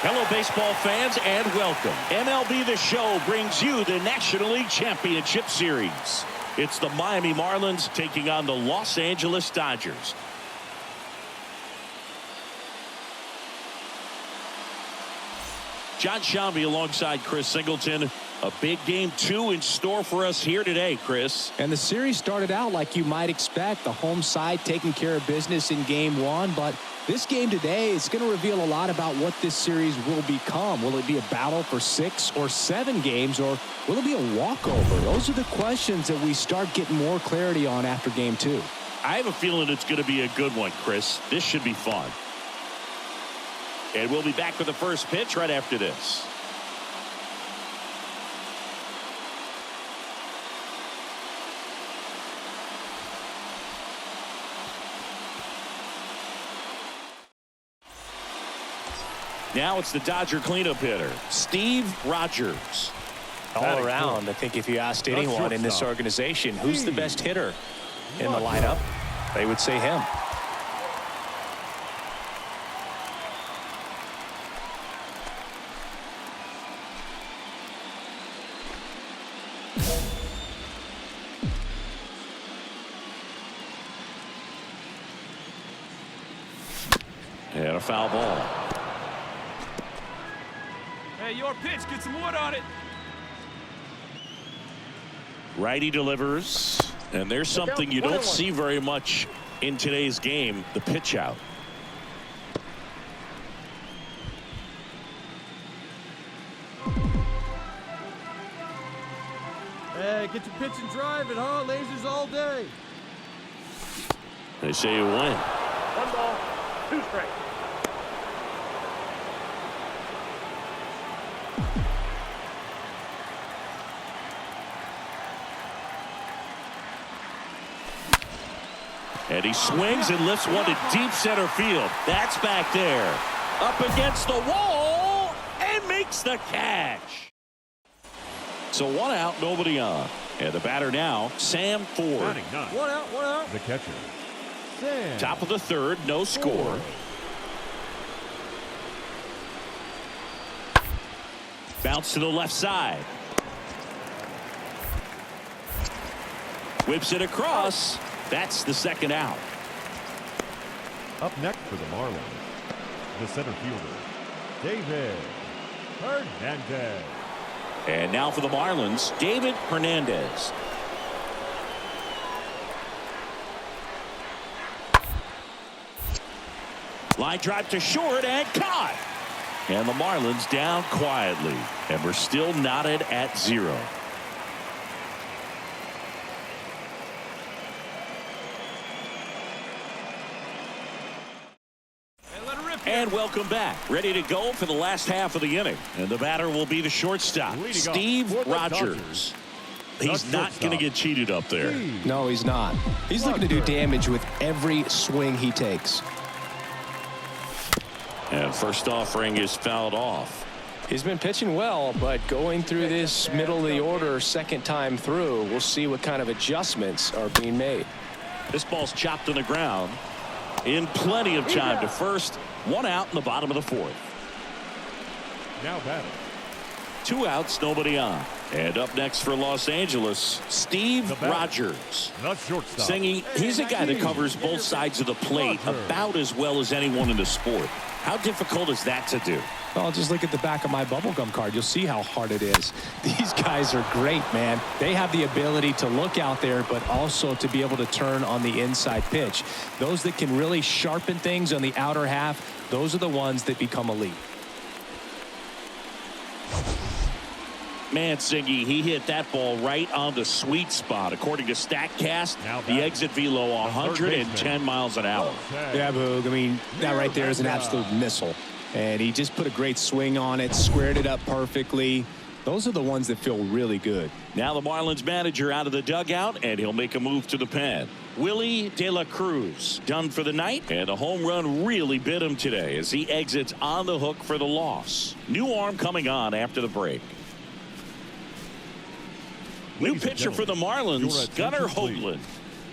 Hello, baseball fans, and welcome. MLB The Show brings you the National League Championship Series. It's the Miami Marlins taking on the Los Angeles Dodgers. John Shambi alongside Chris Singleton. A big game 2 in store for us here today, Chris. And the series started out like you might expect. The home side taking care of business in game 1. But this game today is going to reveal a lot about what this series will become. Will it be a battle for 6 or 7 games, or will it be a walkover? Those are the questions that we start getting more clarity on after game 2. I have a feeling it's going to be a good one, Chris. This should be fun. And we'll be back with the first pitch right after this. Now it's the Dodger cleanup hitter, Steve Rogers. All around, I think if you asked anyone in this organization who's the best hitter in the lineup, they would say him. And a foul ball. Hey, your pitch, get some wood on it. Righty delivers, and there's something you don't see very much in today's game, the pitch out. Hey, get your pitch and drive it, huh? Lasers all day. They say you win. 1 ball, 2 strikes. And he swings and lifts one to deep center field. That's back there. Up against the wall and makes the catch. So 1 out, nobody on. And the batter now, Sam Ford. 1 out, 1 out. The catcher, Sam. Top of the 3rd, no score. Bounce to the left side. Whips it across. That's the 2nd out. up next for the Marlins, the center fielder, David Hernandez. And now for the Marlins, David Hernandez. Line drive to short and caught. And the Marlins down quietly. And we're still knotted at 0. And welcome back. Ready to go for the last half of the inning. And the batter will be the shortstop, Steve Rogers. He's not going to get cheated up there. No, he's not. He's looking to do damage with every swing he takes. And first offering is fouled off. He's been pitching well, but going through this middle of the order second time through, we'll see what kind of adjustments are being made. This ball's chopped on the ground in plenty of time to first. 1 out in the bottom of the 4th. Now batting. 2 outs, nobody on. And up next for Los Angeles, Steve Rogers. The shortstop. Singy, he's a guy that covers both sides of the plate about as well as anyone in the sport. How difficult is that to do? Well, just look at the back of my bubblegum card. You'll see how hard it is. These guys are great, man. They have the ability to look out there, but also to be able to turn on the inside pitch. Those that can really sharpen things on the outer half, those are the ones that become elite. Man, Singy, he hit that ball right on the sweet spot. According to StatCast, the exit velo 110 miles an hour. Yeah, Boog. I mean, that right there is an absolute missile. And he just put a great swing on it, squared it up perfectly. Those are the ones that feel really good. Now the Marlins manager out of the dugout, and he'll make a move to the pen. Willie De La Cruz done for the night, and a home run really bit him today as he exits on the hook for the loss. New arm coming on after the break. New pitcher for the Marlins, Gunnar Hoagland.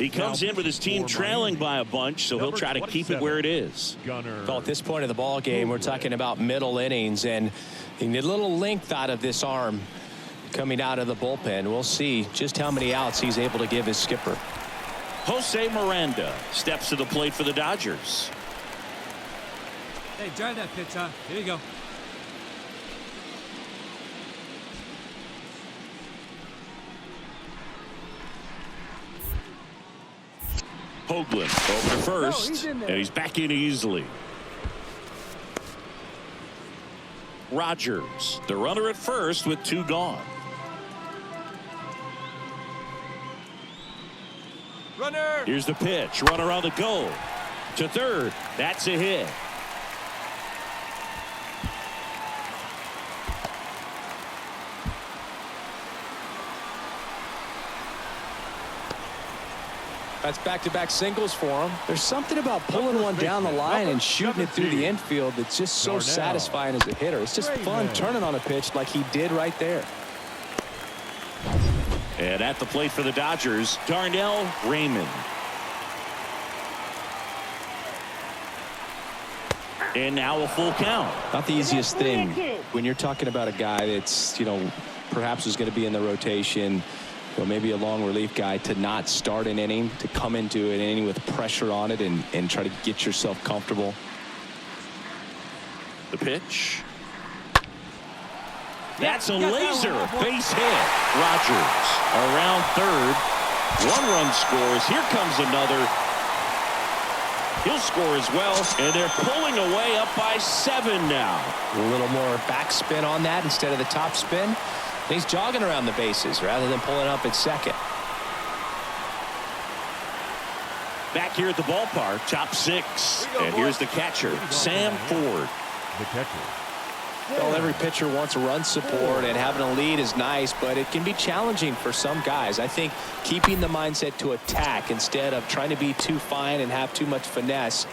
He comes in with his team trailing by a bunch, so he'll try to keep it where it is. Well, at this point of the ball game, we're talking about middle innings, and you need a little length out of this arm coming out of the bullpen. We'll see just how many outs he's able to give his skipper. Jose Miranda steps to the plate for the Dodgers. Hey, drive that pitch, huh? Here you go. Hoagland over to first, he's in there. and he's back in easily. Rogers, the runner at first with 2 gone. Runner! Here's the pitch. Runner on the go. To third. That's a hit. That's back-to-back singles for him. There's something about pulling one down the line and shooting it through the infield that's just so satisfying as a hitter. It's just fun turning on a pitch like he did right there. And at the plate for the Dodgers, Darnell Raymond. And now a full count. Not the easiest thing when you're talking about a guy that's, perhaps is going to be in the rotation, maybe a long relief guy, to not start an inning, to come into an inning with pressure on it and try to get yourself comfortable. The pitch. That's a laser base hit. Rogers around third. 1 run scores. Here comes another. He'll score as well, and they're pulling away up by 7 now. A little more backspin on that instead of the top spin. He's jogging around the bases rather than pulling up at second. Back here at the ballpark, top 6. And here's the catcher, Sam Ford. The catcher. Well, every pitcher wants run support, and having a lead is nice, but it can be challenging for some guys. I think keeping the mindset to attack instead of trying to be too fine and have too much finesse,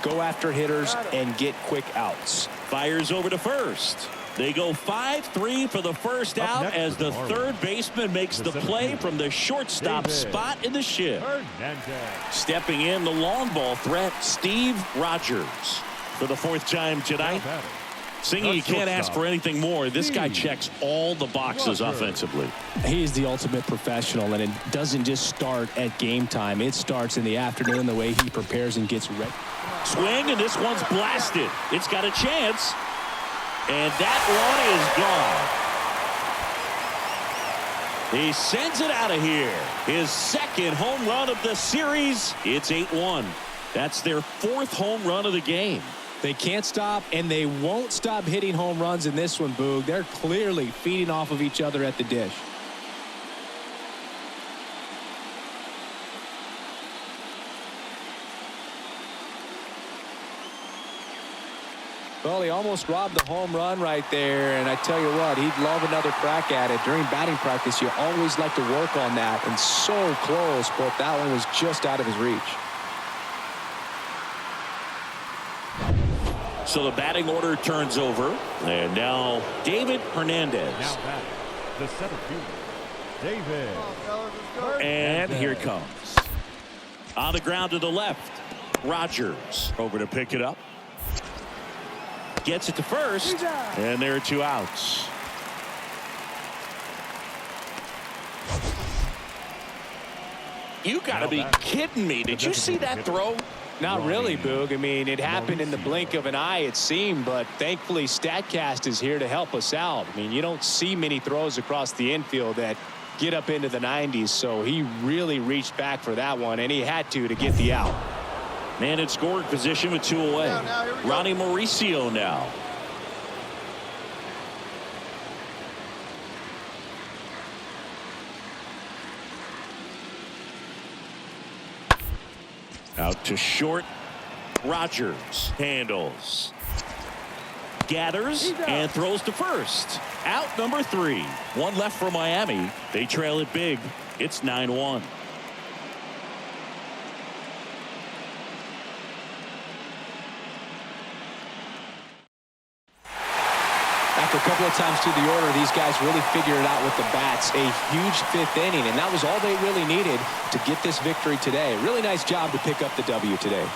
go after hitters and get quick outs. Fires over to first. They go 5-3 for the first out as the third baseman makes the play from the shortstop spot in the shift. Stepping in, the long ball threat, Steve Rogers. For the 4th time tonight. Singing, you can't ask for anything more. This guy checks all the boxes offensively. He's the ultimate professional, and it doesn't just start at game time. It starts in the afternoon, the way he prepares and gets ready. Swing, and this one's blasted. It's got a chance. And that one is gone. He sends it out of here. His 2nd home run of the series. It's 8-1. That's their 4th home run of the game. They can't stop, and they won't stop hitting home runs in this one, Boog. They're clearly feeding off of each other at the dish. Well, he almost robbed the home run right there, and I tell you what, he'd love another crack at it. During batting practice, you always like to work on that, and so close, but that one was just out of his reach. So the batting order turns over, and now David Hernandez. Now batting, the center fielder, David. And here it comes. On the ground to the left, Rogers over to pick it up. Gets it to first, and there are 2 outs. You got to be kidding me. Did you see that throw? Not really, Boog. I mean, it happened in the blink of an eye, it seemed, but thankfully StatCast is here to help us out. I mean, you don't see many throws across the infield that get up into the 90s, so he really reached back for that one, and he had to get the out. Man in scoring position with 2 away. Ronnie Mauricio now. Out to short. Rogers handles. Gathers and throws to first. Out number 3. 1 left for Miami. They trail it big. It's 9-1. Buck, a couple of times through the order, these guys really figured it out with the bats. A huge fifth inning, and that was all they really needed to get this victory today. Really nice job to pick up the W today.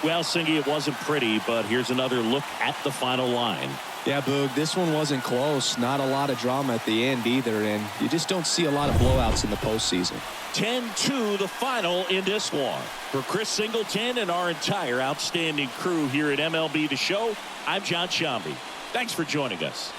Well, Singy, it wasn't pretty, but here's another look at the final line. Yeah, Boog, this one wasn't close. Not a lot of drama at the end either, and you just don't see a lot of blowouts in the postseason. 10-2 the final in this one. For Chris Singleton and our entire outstanding crew here at MLB The Show, I'm John Shambi. Thanks for joining us.